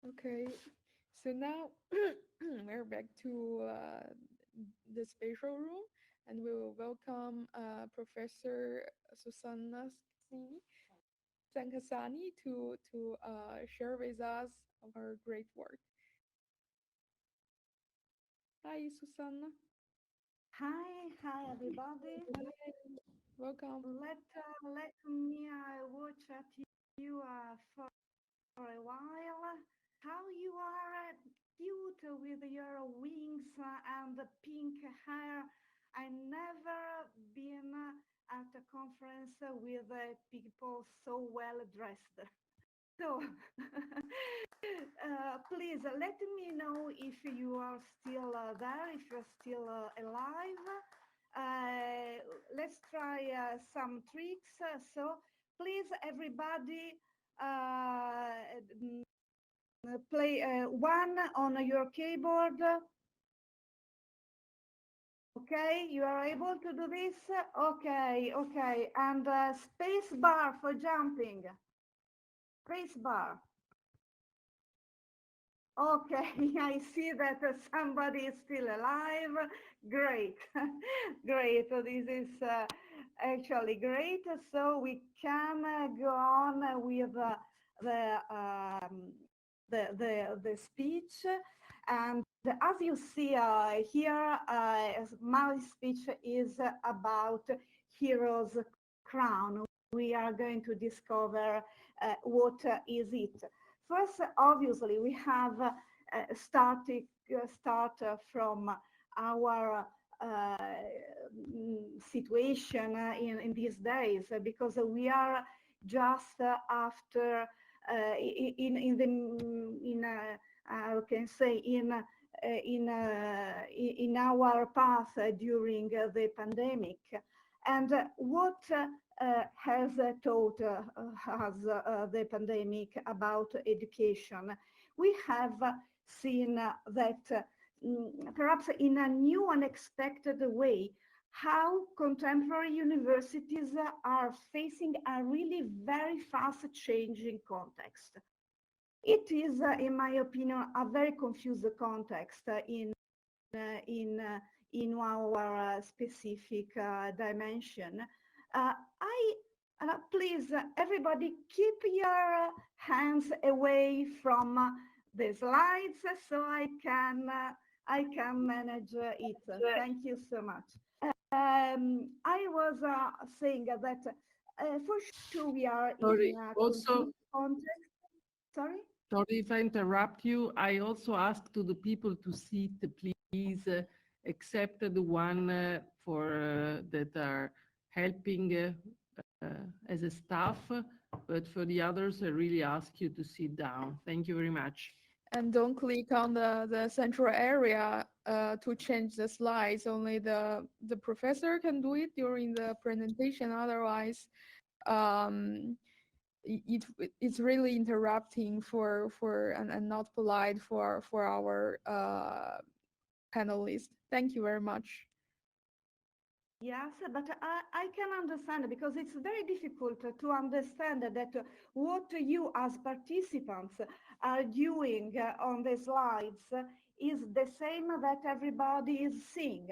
Okay, so now we're back to the spatial room, and we will welcome Professor Susanna Sancassani to share with us her great work. Hi, Susanna. Hi, everybody. Hi, welcome. Let me watch at you for a while. How you are cute with your wings and the pink hair. I never been at a conference with people so well dressed. So, please let me know if you are still there, if you're still alive. Let's try some tricks. So, please, everybody, uh, play one on your keyboard. Okay, you are able to do this? Okay. And space bar for jumping. Space bar. Okay, I see that somebody is still alive. Great, great. So this is actually great. So we can go on with the speech, and as you see here, my speech is about Hero's Crown. We are going to discover what is it. First, obviously, we have start from our situation in these days because we are just after in the in I can say in our path during the pandemic, and what has taught us the pandemic about education. We have seen that perhaps in a new, unexpected way, how contemporary universities are facing a really very fast changing context. It is, in my opinion, a very confused context in our specific dimension. I please everybody keep your hands away from the slides so I can manage it. Thank you so much. I was saying that for sure we are in Sorry, a also, confused context. Sorry. sorry if I interrupt you. I also ask to the people to sit, please, except the one for that are helping as a staff, but for the others, I really ask you to sit down. Thank you very much. And don't click on the central area to change the slides. Only the professor can do it during the presentation. Otherwise, um, it it's really interrupting for and not polite for our panelists. Thank you very much. Yes, but I can understand because it's very difficult to understand that what you as participants are doing on the slides is the same that everybody is seeing.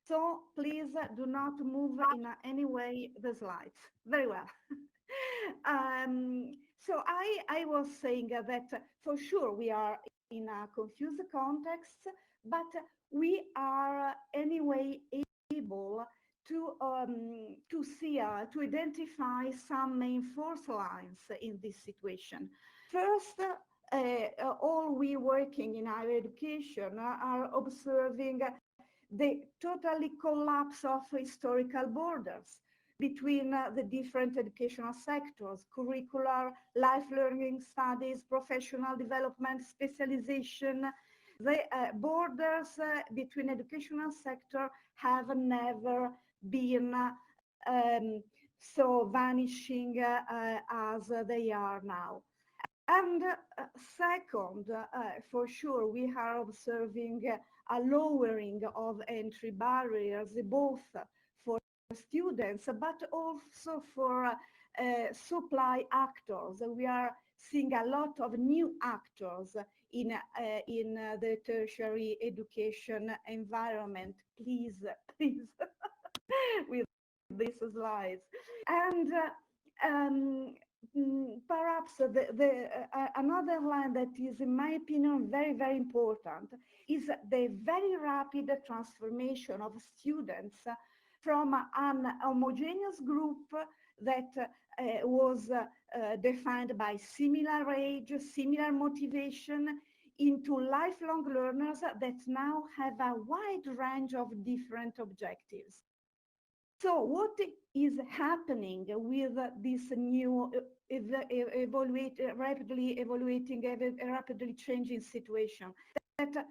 So please do not move in any way the slides. Very well. So I was saying that for sure we are in a confused context, but we are anyway able to see, to identify some main force lines in this situation. First, all we working in higher education are observing the totally collapse of historical borders between the different educational sectors, curricular, life learning studies, professional development, specialization. The borders between educational sector have never been so vanishing as they are now. And second, for sure, we are observing a lowering of entry barriers, both for students, but also for supply actors. We are seeing a lot of new actors in the tertiary education environment. Please, please, with these slides. And perhaps another line that is, in my opinion, very, very important is the very rapid transformation of students from an homogeneous group that was defined by similar age, similar motivation, into lifelong learners that now have a wide range of different objectives. So what is happening with this new rapidly changing situation? That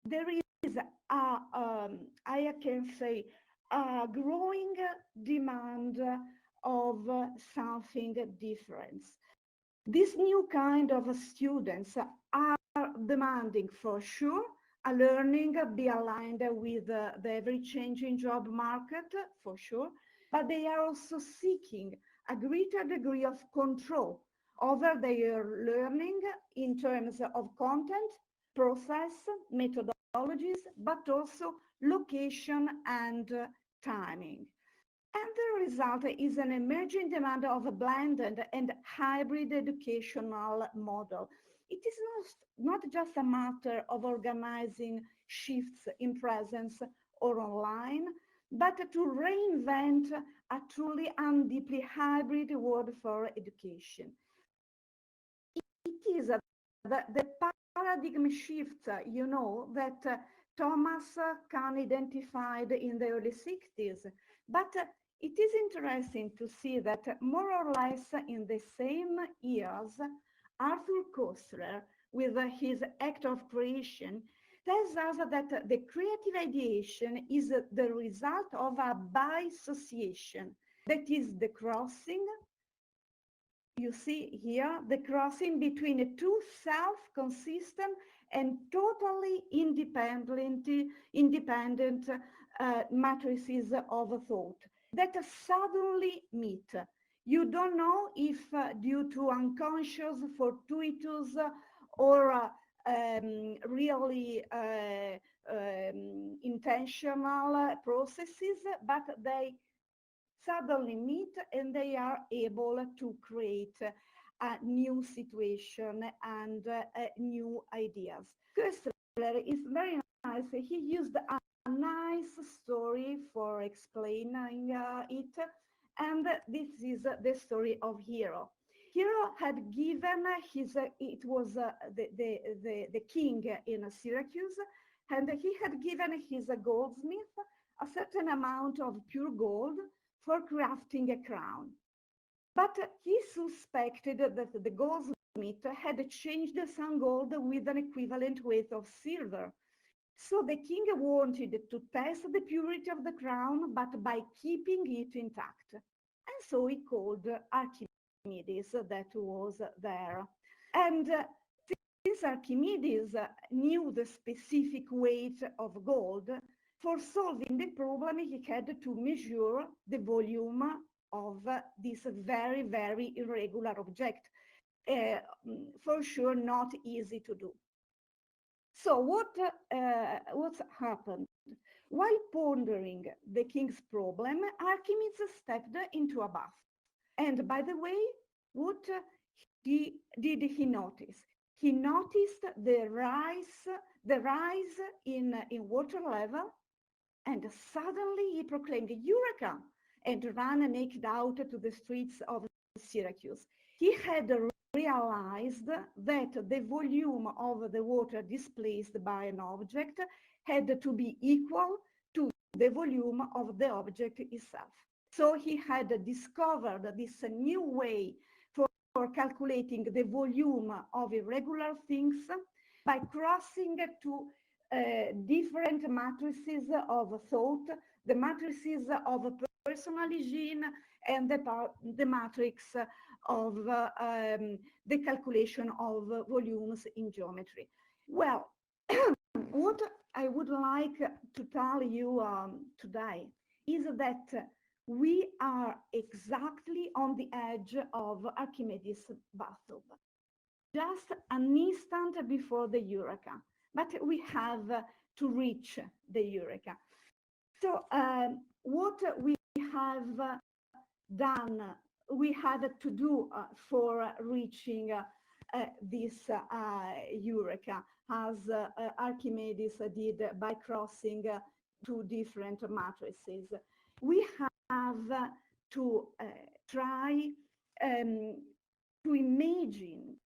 there is I can say, a growing demand of something different. This new kind of students are demanding, for sure, a learning be aligned with the ever-changing job market, for sure, but they are also seeking a greater degree of control over their learning in terms of content, process, methodologies, but also location and timing. And the result is an emerging demand of a blended and hybrid educational model. It is not just a matter of organizing shifts in presence or online, but to reinvent a truly and deeply hybrid world for education. It is the paradigm shift, you know, that Thomas Kahn identified in the early 60s. But it is interesting to see that more or less in the same years, Arthur Koestler, with his act of creation, tells us that the creative ideation is the result of a bisociation, that is the crossing, you see here, the crossing between two self-consistent and totally independent matrices of thought that suddenly meet. You don't know if due to unconscious, fortuitous, or really intentional processes, but they suddenly meet and they are able to create a new situation and new ideas. Koestler is very nice. He used a nice story for explaining it, and this is the story of Hieron. Hieron had given his, it was the king in Syracuse, and he had given his goldsmith a certain amount of pure gold for crafting a crown. But he suspected that the goldsmith had changed some gold with an equivalent weight of silver. So the king wanted to test the purity of the crown, but by keeping it intact. And so he called Archimedes, that was there. And since Archimedes knew the specific weight of gold, for solving the problem, he had to measure the volume of this very, very irregular object. For sure, not easy to do. So what's happened? While pondering the king's problem, Archimedes stepped into a bath. And by the way, what did he notice? He noticed the rise in water level, and suddenly he proclaimed, "Eureka!" and ran naked out to the streets of Syracuse. He had realized that the volume of the water displaced by an object had to be equal to the volume of the object itself. So he had discovered this new way for calculating the volume of irregular things by crossing two different matrices of thought, the matrices of personal hygiene and the matrix of the calculation of volumes in geometry. Well, what I would like to tell you today is that we are exactly on the edge of Archimedes' bathtub, just an instant before the Eureka, but we have to reach the Eureka. So what we have done, we had to do for reaching this Eureka, as Archimedes did by crossing two different matrices. We have to try to imagine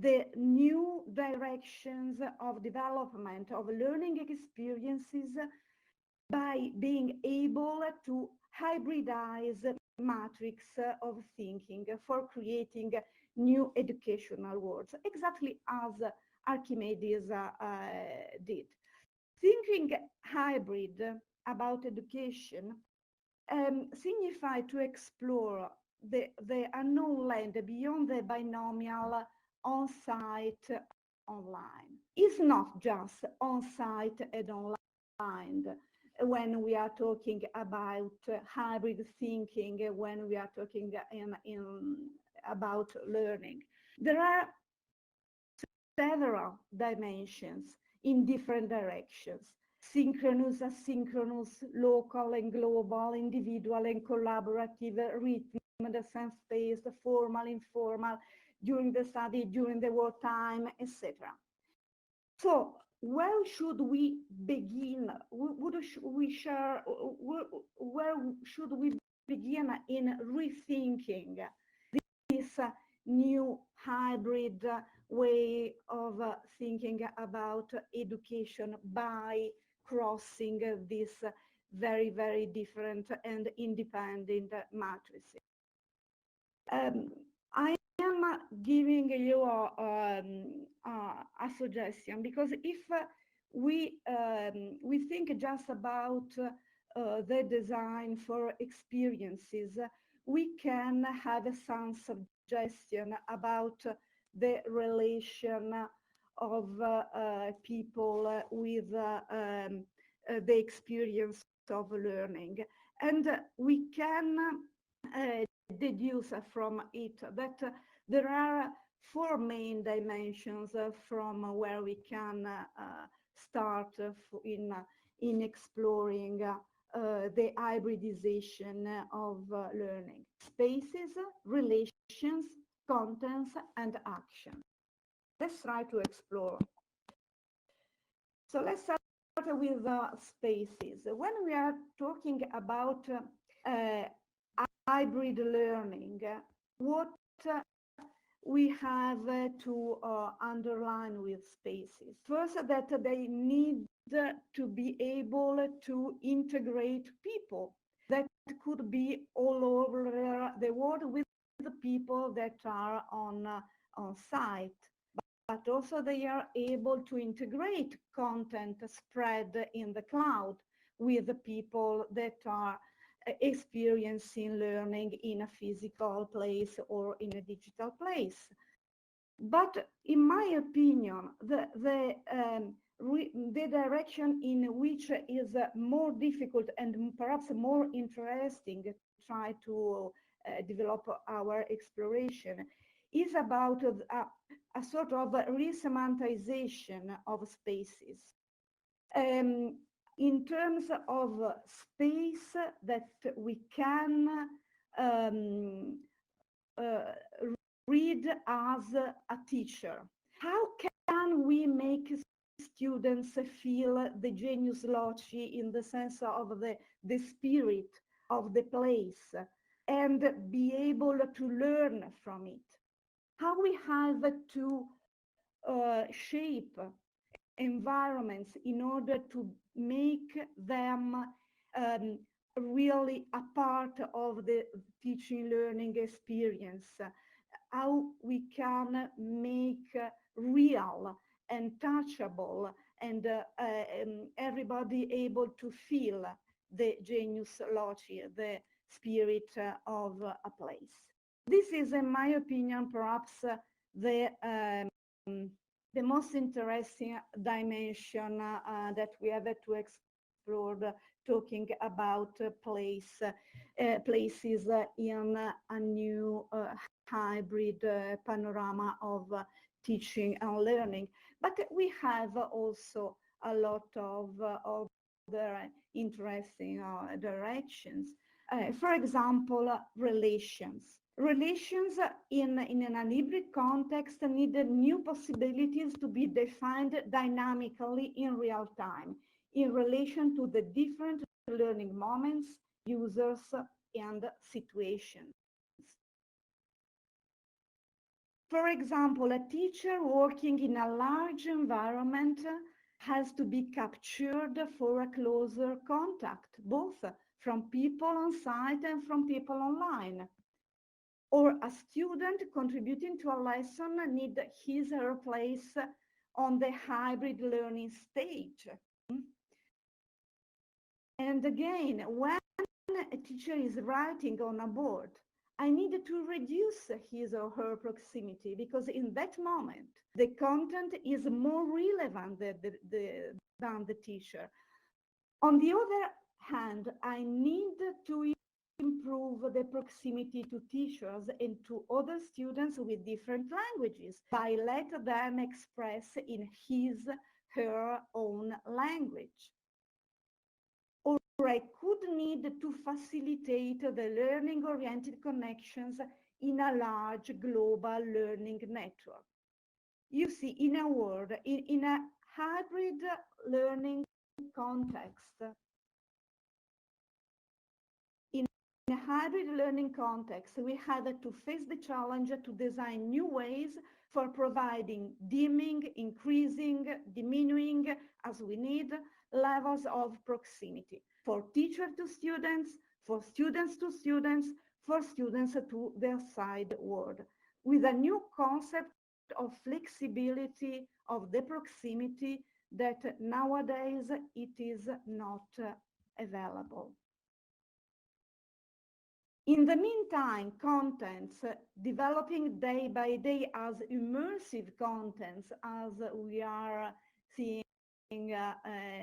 the new directions of development of learning experiences by being able to hybridize matrix of thinking for creating new educational worlds, exactly as Archimedes did. Thinking hybrid about education signifies to explore the unknown land beyond the binomial on-site online. It's not just on-site and online when we are talking about hybrid thinking, when we are talking about learning. There are several dimensions in different directions: synchronous, asynchronous, local and global, individual and collaborative, rhythm, the sense-based, formal, informal, during the study, during the wartime, etc. So where should we begin? Where should we begin in rethinking this new hybrid way of thinking about education by crossing these very, very different and independent matrices? I am giving you a suggestion, because if we think just about the design for experiences, we can have some suggestion about the relation of people with the experience of learning. And we can deduce from it that there are four main dimensions from where we can start in exploring the hybridization of learning: spaces, relations, contents, and action. Let's try to explore. So let's start with spaces. When we are talking about hybrid learning, what we have to underline with spaces. First, that they need to be able to integrate people that could be all over the world with the people that are on site, but also they are able to integrate content spread in the cloud with the people that are experiencing learning in a physical place or in a digital place. But in my opinion, the direction in which is more difficult and perhaps more interesting to try to develop our exploration is about a sort of resemantization of spaces. In terms of space that we can read as a teacher. How can we make students feel the genius loci in the sense of the spirit of the place and be able to learn from it? How we have to shape environments in order to make them really a part of the teaching learning experience. How we can make real and touchable and everybody able to feel the genius loci, the spirit of a place. This is, in my opinion, perhaps the most interesting dimension that we have to explored, talking about places in a new hybrid panorama of teaching and learning. But we have also a lot of other interesting directions. For example, relations. Relations in an hybrid context need new possibilities to be defined dynamically in real time in relation to the different learning moments, users, and situations. For example, a teacher working in a large environment has to be captured for a closer contact, both from people on site and from people online. Or a student contributing to a lesson need his or her place on the hybrid learning stage. And again, when a teacher is writing on a board, I need to reduce his or her proximity because in that moment, the content is more relevant than the teacher. On the other hand, I need to improve the proximity to teachers and to other students with different languages by let them express in his, her own language. Or I could need to facilitate the learning-oriented connections in a large global learning network. You see, in a word, in a hybrid learning context, in a hybrid learning context, we had to face the challenge to design new ways for providing dimming, increasing, diminuing, as we need, levels of proximity for teacher to students, for students to students, for students to their side world, with a new concept of flexibility of the proximity that nowadays it is not available. In the meantime, contents developing day by day as immersive contents, as we are seeing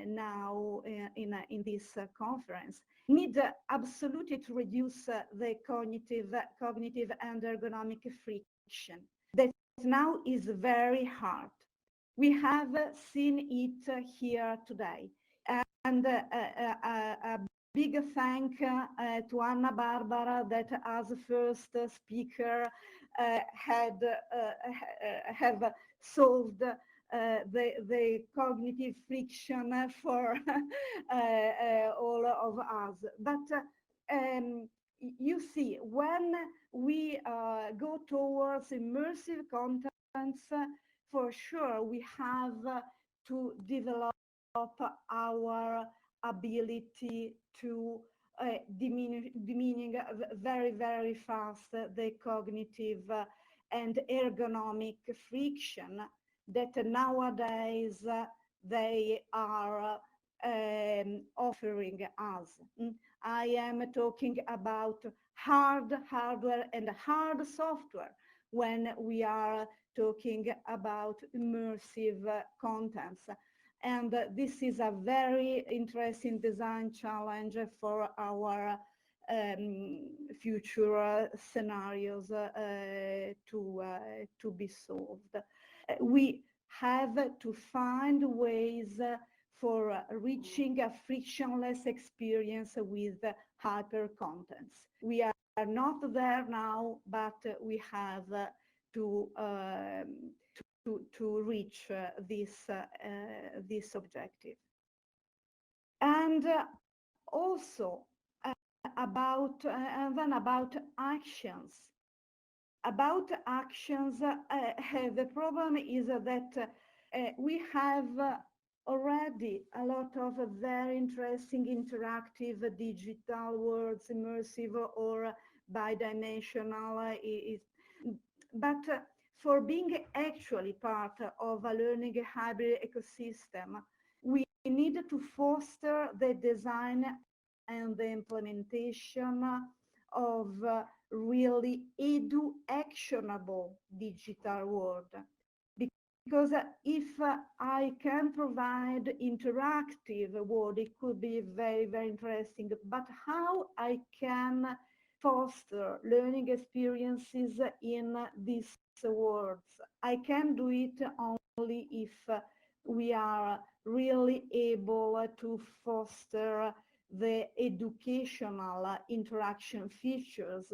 now in this conference, need absolutely to reduce the cognitive and ergonomic friction that now is very hard. We have seen it here today. And a big thank to Anna Barbara that as first speaker have solved the cognitive friction for all of us. But you see, when we go towards immersive contents, for sure we have to develop our ability to diminishing very, very fast the cognitive and ergonomic friction that nowadays they are offering us. I am talking about hardware and hard software when we are talking about immersive contents. And this is a very interesting design challenge for our future scenarios to be solved. We have to find ways for reaching a frictionless experience with hyper contents. We are not there now, but we have to reach this objective. And also about actions. About actions, the problem is that we have already a lot of very interesting interactive digital worlds, immersive or bidimensional, but for being actually part of a learning hybrid ecosystem, we need to foster the design and the implementation of really actionable digital world. because if I can provide interactive word, it could be very, very interesting. But how I can foster learning experiences in these words? I can do it only if we are really able to foster the educational interaction features,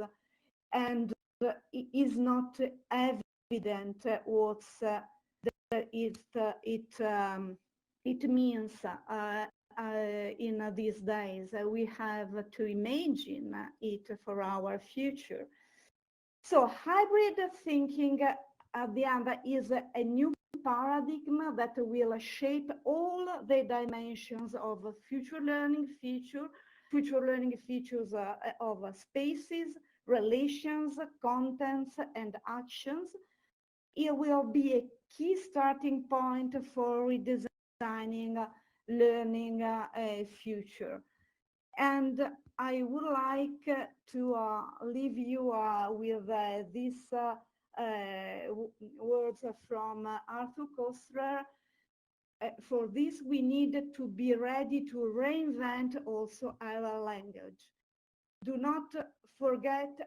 and it is not evident what's it means in these days. We have to imagine it for our future. So hybrid thinking at the end is a new paradigm that will shape all the dimensions of future learning features of spaces, relations, contents, and actions. It will be a key starting point for redesigning learning future. And I would like to leave you with these words from Arthur Koestler. For this, we need to be ready to reinvent also our language. Do not forget,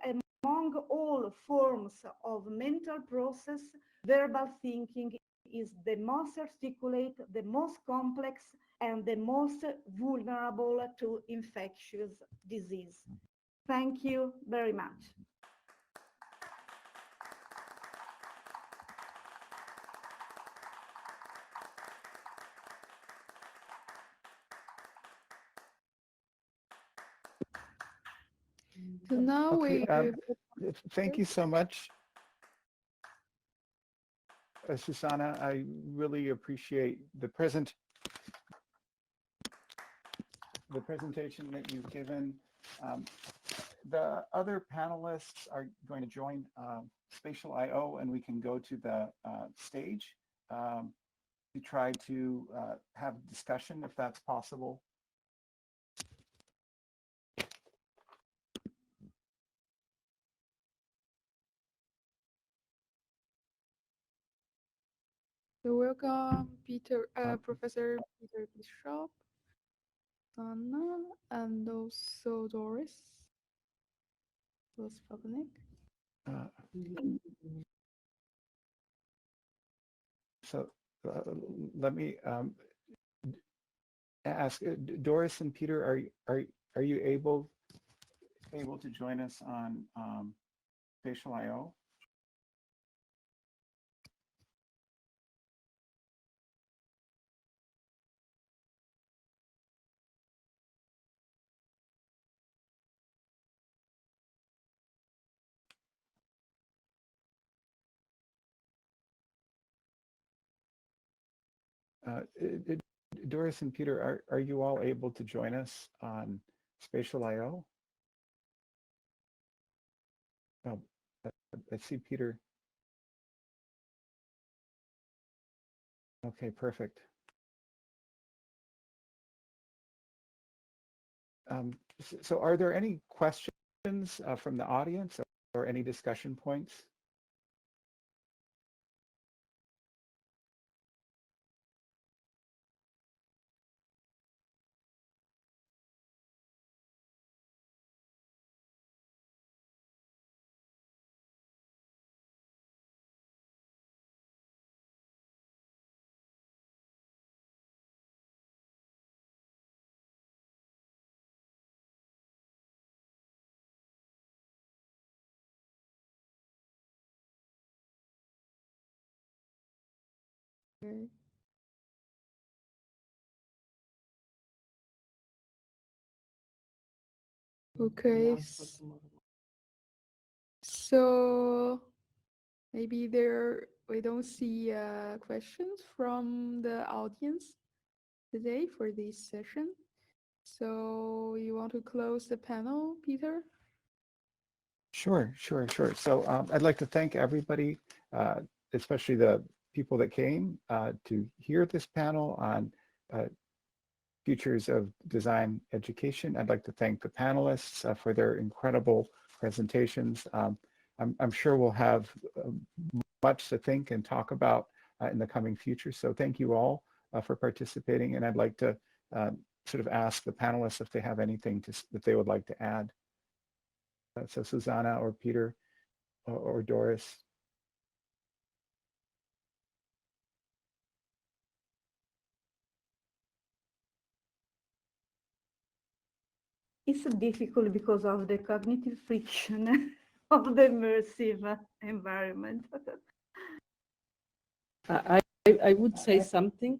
among all forms of mental process, verbal thinking is the most articulate, the most complex, and the most vulnerable to infectious disease. Thank you very much. So now Okay, we thank you so much, Susanna. I really appreciate the presentation that you've given. The other panelists are going to join Spatial I/O, and we can go to the stage to try to have a discussion if that's possible. So welcome, Professor Peter Bishop, Anna, and also Doris Pavnik. So let me ask Doris and Peter, are you able to join us on Spatial I/O? Doris and Peter, are you all able to join us on Spatial I/O? Oh, I see Peter. Okay, perfect. So are there any questions from the audience or any discussion points? Okay. Okay. So maybe we don't see questions from the audience today for this session. So you want to close the panel, Peter? Sure. So I'd like to thank everybody, especially the people that came to hear this panel on futures of design education. I'd like to thank the panelists for their incredible presentations. I'm sure we'll have much to think and talk about in the coming future. So thank you all for participating, and I'd like to sort of ask the panelists if they have anything that they would like to add. So Susanna or Peter or Doris. It's difficult because of the cognitive friction of the immersive environment. I would say something.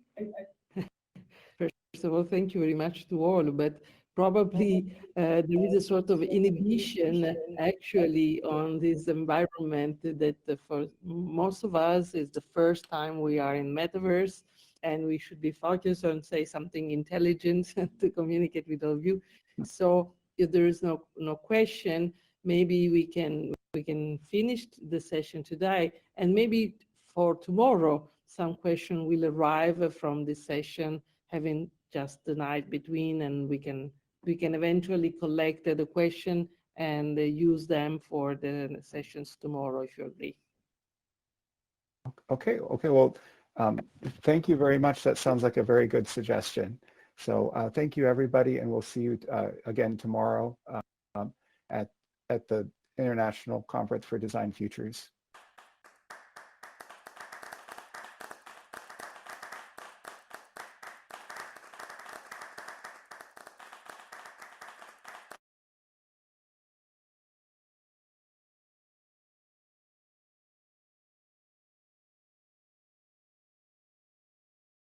First of all, thank you very much to all, but probably there is a sort of inhibition actually on this environment that for most of us is the first time we are in metaverse, and we should be focused on say something intelligent to communicate with all of you. So if there is no question, maybe we can finish the session today, and maybe for tomorrow some question will arrive from this session, having just the night between, and we can eventually collect the question and use them for the sessions tomorrow, if you agree. Okay, well, thank you very much. That sounds like a very good suggestion. So thank you, everybody, and we'll see you again tomorrow at the International Conference for Design Futures.